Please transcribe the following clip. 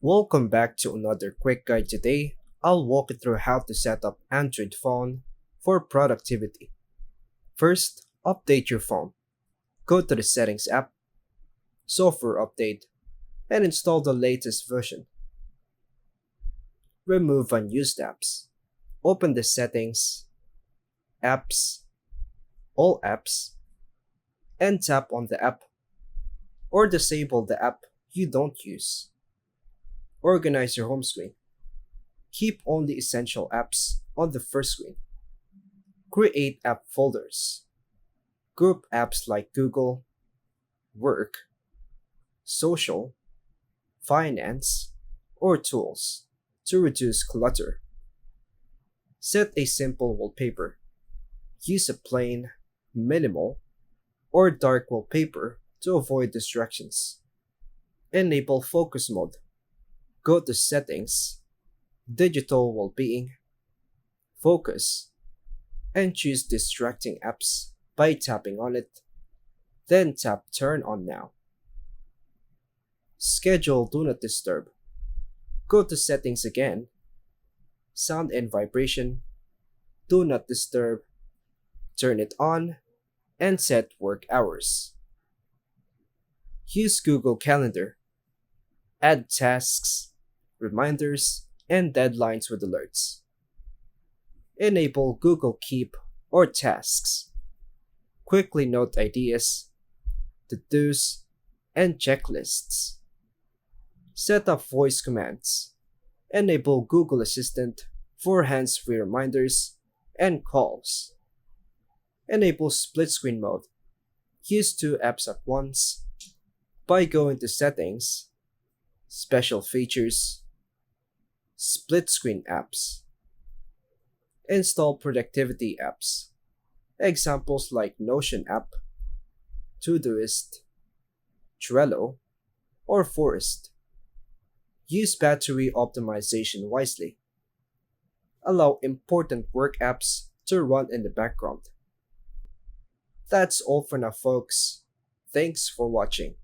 Welcome back to another quick guide. Today, I'll walk you through how to set up Android phone for productivity. First, update your phone. Go to the Settings app, Software Update, and install the latest version. Remove unused apps. Open the Settings, Apps, All Apps, and tap on the app, or disable the app you don't use. Organize your home screen. Keep only essential apps on the first screen. Create app folders. Group apps like Google, Work, Social, Finance, or Tools to reduce clutter. Set a simple wallpaper. Use a plain, minimal, or dark wallpaper to avoid distractions. Enable focus mode. Go to Settings, Digital Wellbeing, Focus, and choose Distracting Apps by tapping on it. Then tap Turn on Now. Schedule Do Not Disturb. Go to Settings again, Sound and Vibration, Do Not Disturb, turn it on, and set work hours. Use Google Calendar. Add tasks, reminders, and deadlines with alerts. Enable Google Keep or Tasks. Quickly note ideas, to-dos, and checklists. Set up voice commands. Enable Google Assistant for hands-free reminders and calls. Enable split screen mode. Use two apps at once by going to Settings, Special Features, Split Screen Apps. Install productivity apps. Examples like Notion app, Todoist, Trello, or Forest. Use battery optimization wisely. Allow important work apps to run in the background. That's all for now, folks. Thanks for watching.